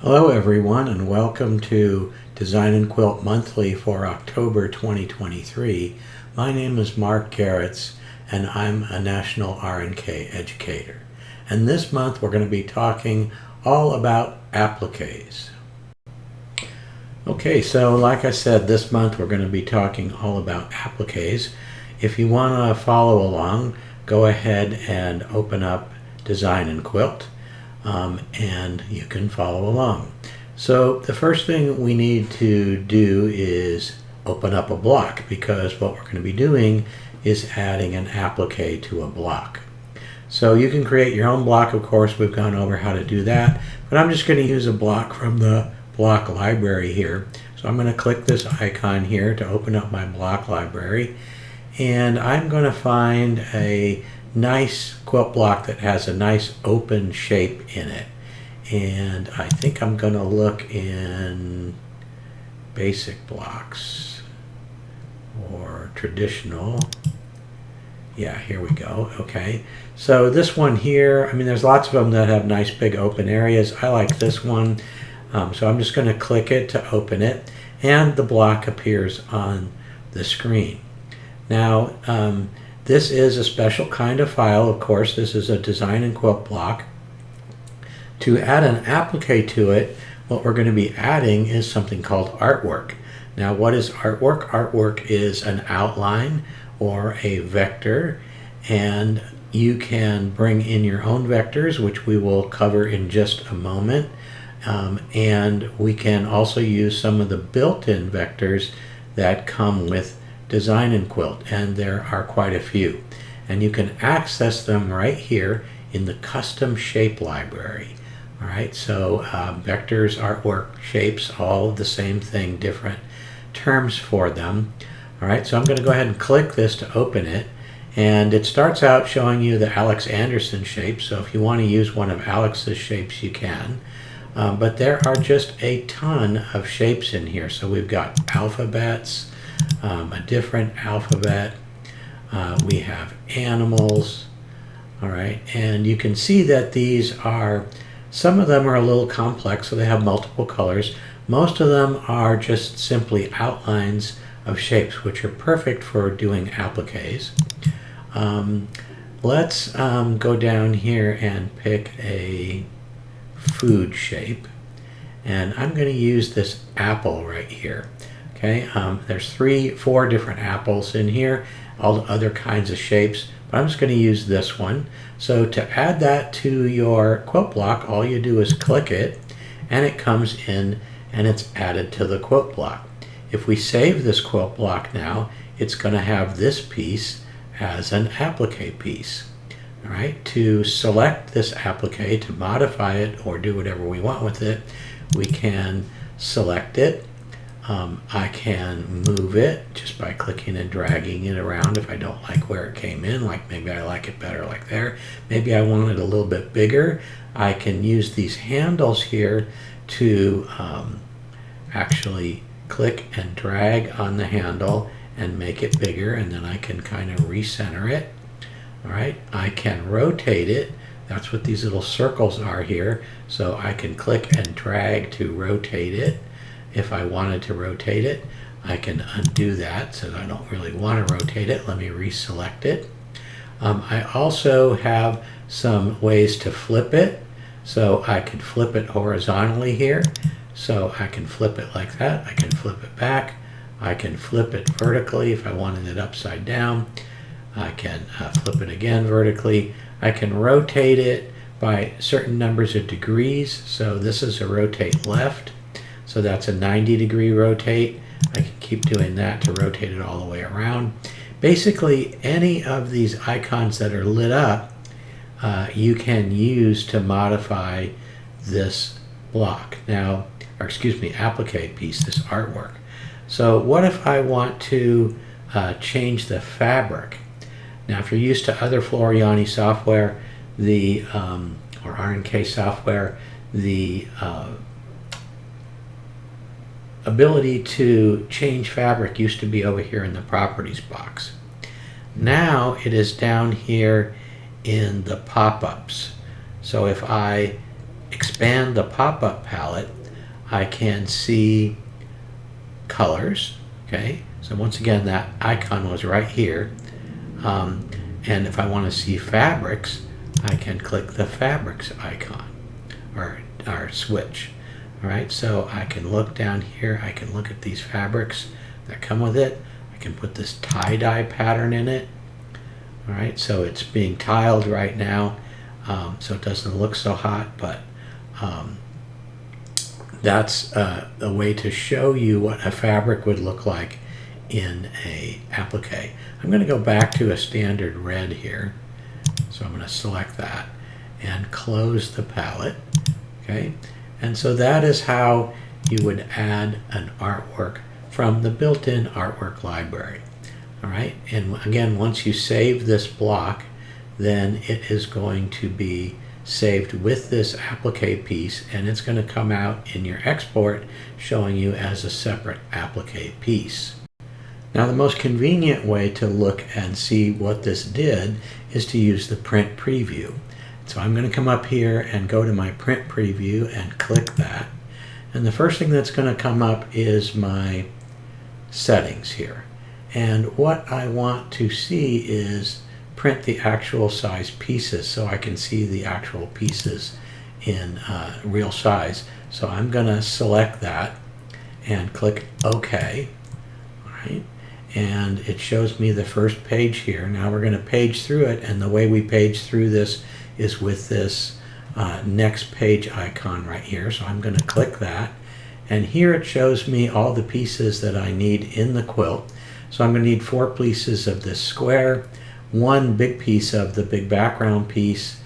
Hello everyone, and welcome to Design and Quilt Monthly for October 2023. My name is Mark Garretts and I'm a National R&K educator. And this month we're going to be talking all about appliques. Okay, so like I said, this month we're going to be talking all about appliques. If you want to follow along, go ahead and open up Design and Quilt. And you can follow along. So the first thing we need to do is open up a block, because what we're going to be doing is adding an applique to a block. So you can create your own block, of course. We've gone over how to do that, but I'm just going to use a block from the block library here. So I'm going to click this icon here to open up my block library, and I'm going to find a nice quilt block that has a nice open shape in it. And I think I'm going to look in basic blocks or traditional. Yeah, here we go. Okay, so this one here, I mean, there's lots of them that have nice big open areas. I like this one, so I'm just going to click it to open it, and the block appears on the screen. Now, this is a special kind of file, of course. This is a Design and Quilt block. To add an applique to it, what we're going to be adding is something called artwork. Now, what is artwork? Artwork is an outline or a vector, and you can bring in your own vectors, which we will cover in just a moment. And we can also use some of the built-in vectors that come with Design and Quilt, and there are quite a few, and you can access them right here in the custom shape library. All right, so vectors, artwork, shapes, all the same thing, different terms for them. All right, so I'm going to go ahead and click this to open it, and it starts out showing you the Alex Anderson shape. So if you want to use one of Alex's shapes, you can, but there are just a ton of shapes in here. So we've got alphabets, a different alphabet, we have animals. All right, and you can see that these are, some of them are a little complex, so they have multiple colors. Most of them are just simply outlines of shapes, which are perfect for doing appliques. Let's go down here and pick a food shape, and I'm going to use this apple right here. Okay, there's 4 different apples in here, all the other kinds of shapes, but I'm just going to use this one. So to add that to your quilt block, all you do is click it, and it comes in and it's added to the quilt block. If we save this quilt block now, it's going to have this piece as an applique piece. All right, to select this applique, to modify it or do whatever we want with it, we can select it. I can move it just by clicking and dragging it around if I don't like where it came in, like maybe I like it better like there. Maybe I want it a little bit bigger. I can use these handles here to actually click and drag on the handle and make it bigger, and then I can kind of recenter it. All right, I can rotate it. That's what these little circles are here. So I can click and drag to rotate it. If I wanted to rotate it, I can undo that, so I don't really want to rotate it. Let me reselect it. I also have some ways to flip it. So I can flip it horizontally here. So I can flip it like that. I can flip it back. I can flip it vertically if I wanted it upside down. I can flip it again vertically. I can rotate it by certain numbers of degrees. So this is a rotate left. So that's a 90-degree rotate. I can keep doing that to rotate it all the way around. Basically, any of these icons that are lit up, you can use to modify this block. Now, or excuse me, applique piece, this artwork. So what if I want to change the fabric? Now, if you're used to other Floriani software, or R&K software, the ability to change fabric used to be over here in the properties box. Now it is down here in the pop-ups. So if I expand the pop-up palette, I can see colors. Okay, so once again, that icon was right here. And if I want to see fabrics, I can click the fabrics icon or switch. All right, so I can look down here. I can look at these fabrics that come with it. I can put this tie-dye pattern in it. All right, so it's being tiled right now, so it doesn't look so hot, but that's a way to show you what a fabric would look like in a applique. I'm going to go back to a standard red here, so I'm going to select that and close the palette. Okay, and so that is how you would add an artwork from the built-in artwork library. All right, and again, once you save this block, then it is going to be saved with this applique piece, and it's going to come out in your export showing you as a separate applique piece. Now, the most convenient way to look and see what this did is to use the print preview. So I'm going to come up here and go to my print preview and click that. And the first thing that's going to come up is my settings here. And what I want to see is print the actual size pieces so I can see the actual pieces in real size. So I'm going to select that and click OK. All right. And it shows me the first page here. Now we're going to page through it, and the way we page through this is with this next page icon right here. So I'm going to click that, and here it shows me all the pieces that I need in the quilt. So I'm going to need 4 pieces of this square, 1 big piece of the big background piece,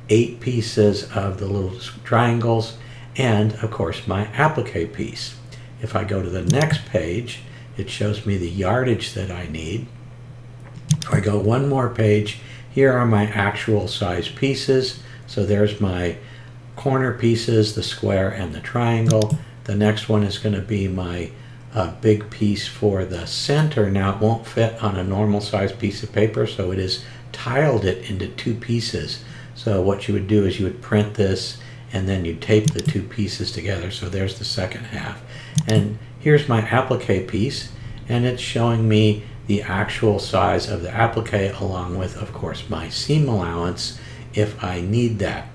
8 pieces of the little triangles, and of course my applique piece. If I go to the next page, it shows me the yardage that I need. If I go one more page, here are my actual size pieces. So there's my corner pieces, the square and the triangle. The next one is going to be my big piece for the center. Now it won't fit on a normal size piece of paper, so it is tiled it into 2 pieces. So what you would do is you would print this and then you tape the 2 pieces together. So there's the second half. And here's my applique piece, and it's showing me the actual size of the applique along with, of course, my seam allowance if I need that.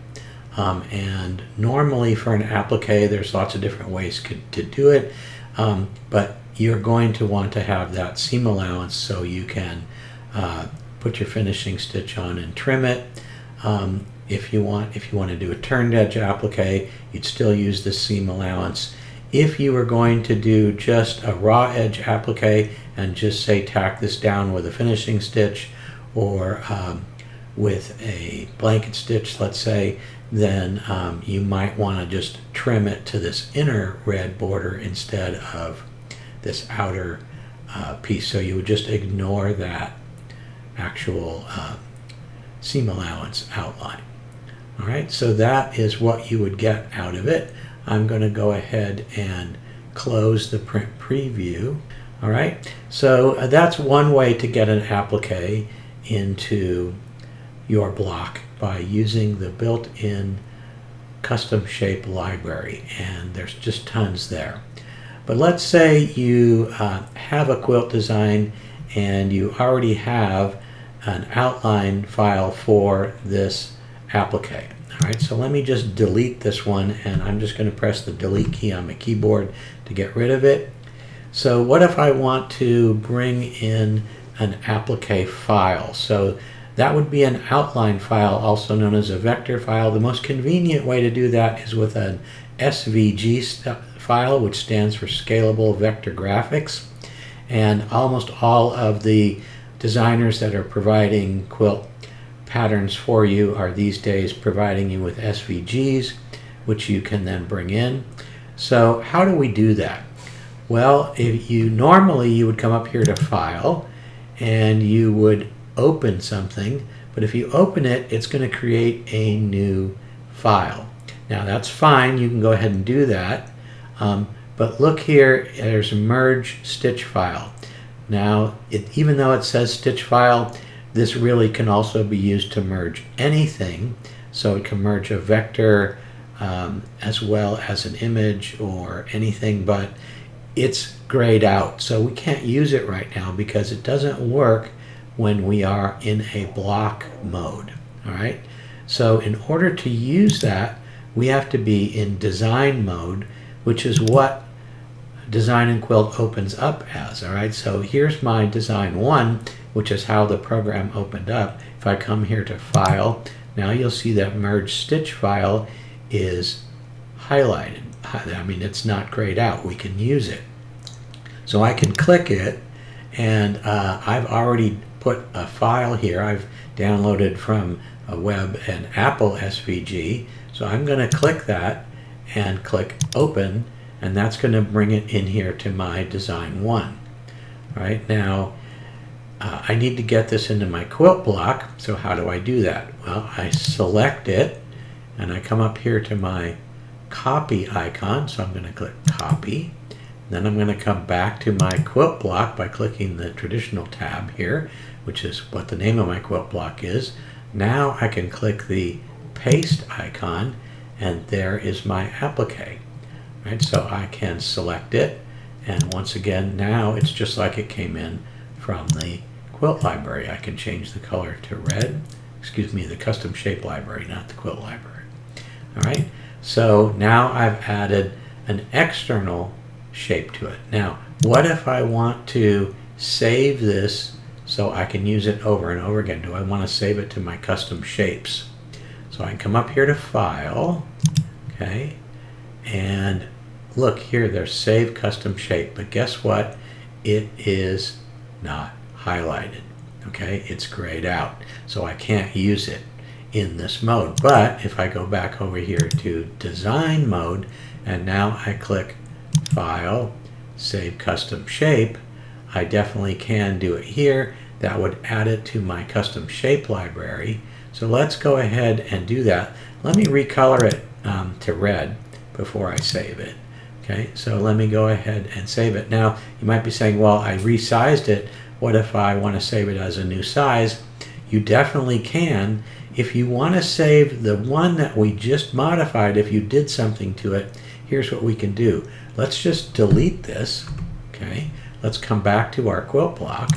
And normally for an applique, there's lots of different ways to do it, but you're going to want to have that seam allowance so you can put your finishing stitch on and trim it. If you want to do a turned edge applique, you'd still use the seam allowance. If you were going to do just a raw edge applique and just say tack this down with a finishing stitch or with a blanket stitch, let's say, then you might want to just trim it to this inner red border instead of this outer piece. So you would just ignore that actual seam allowance outline. All right, so that is what you would get out of it. I'm going to go ahead and close the print preview. All right, so that's one way to get an applique into your block by using the built-in custom shape library, and there's just tons there. But let's say you have a quilt design and you already have an outline file for this applique. All right, so let me just delete this one, and I'm just going to press the delete key on my keyboard to get rid of it. So what if I want to bring in an applique file? So that would be an outline file, also known as a vector file. The most convenient way to do that is with an SVG file, which stands for Scalable Vector Graphics. And almost all of the designers that are providing quilt patterns for you are these days providing you with SVGs, which you can then bring in. So how do we do that? Well, if normally you would come up here to File and you would open something, but if you open it, it's going to create a new file. Now that's fine, you can go ahead and do that, but look here, there's a merge stitch file. Now even though it says stitch file, this really can also be used to merge anything. So it can merge a vector as well as an image or anything, but it's grayed out. So we can't use it right now because it doesn't work when we are in a block mode. All right. So in order to use that, we have to be in design mode, which is what Design and Quilt opens up as. All right. So here's my design 1, which is how the program opened up. If I come here to File, now you'll see that Merge Stitch file is highlighted. I mean, it's not grayed out. We can use it. So I can click it, and I've already put a file here. I've downloaded from a web an Apple SVG. So I'm going to click that and click Open, and that's going to bring it in here to my design 1. All right, now I need to get this into my quilt block. So how do I do that? Well, I select it, and I come up here to my copy icon. So I'm going to click Copy. Then I'm going to come back to my quilt block by clicking the traditional tab here, which is what the name of my quilt block is. Now I can click the paste icon, and there is my applique. Right, so I can select it, and once again, now it's just like it came in from the quilt library. I can change the color to red. Excuse me, the custom shape library, not the quilt library. All right, so now I've added an external shape to it. Now, what if I want to save this so I can use it over and over again? Do I want to save it to my custom shapes? So I can come up here to File, okay, and look here, there's Save Custom Shape, but guess what? It is not highlighted, okay? It's grayed out, so I can't use it in this mode. But if I go back over here to Design mode, and now I click File, Save Custom Shape, I definitely can do it here. That would add it to my custom shape library. So let's go ahead and do that. Let me recolor it to red before I save it. Okay, so let me go ahead and save it. Now, you might be saying, well, I resized it. What if I want to save it as a new size? You definitely can. If you want to save the one that we just modified, if you did something to it, here's what we can do. Let's just delete this. Okay, let's come back to our quilt block.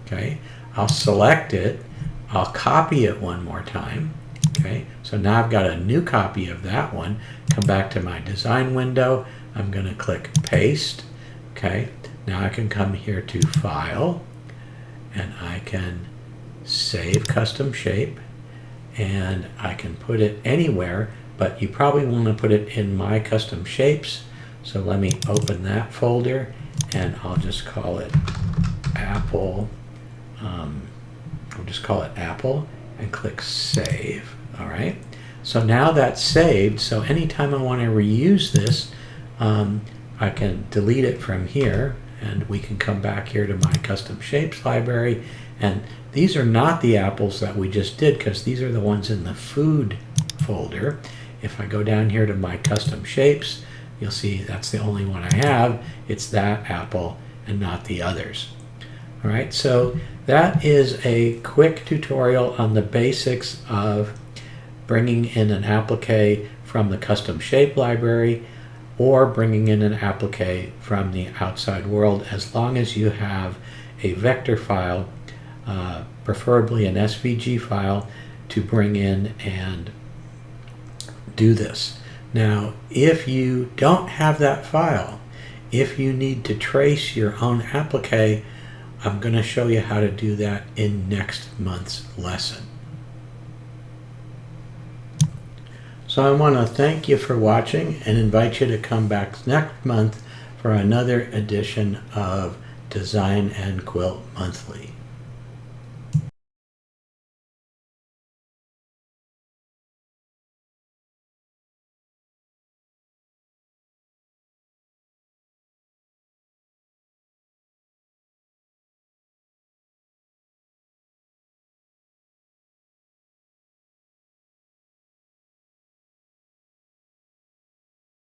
Okay, I'll select it. I'll copy it one more time. Okay, so now I've got a new copy of that one. Come back to my design window. I'm going to click Paste. Okay, now I can come here to File, and I can Save Custom Shape, and I can put it anywhere, but you probably want to put it in My Custom Shapes. So let me open that folder, and I'll just call it Apple. I'll just call it Apple and click Save. All right. So now that's saved. So anytime I want to reuse this, I can delete it from here, and we can come back here to my custom shapes library. And these are not the apples that we just did, because these are the ones in the food folder. If I go down here to my custom shapes, you'll see that's the only one I have. It's that apple and not the others. All right, so that is a quick tutorial on the basics of bringing in an applique from the custom shape library, or bringing in an applique from the outside world, as long as you have a vector file, preferably an SVG file, to bring in and do this. Now, if you don't have that file, if you need to trace your own applique, I'm going to show you how to do that in next month's lesson. So I want to thank you for watching and invite you to come back next month for another edition of Design and Quilt Monthly.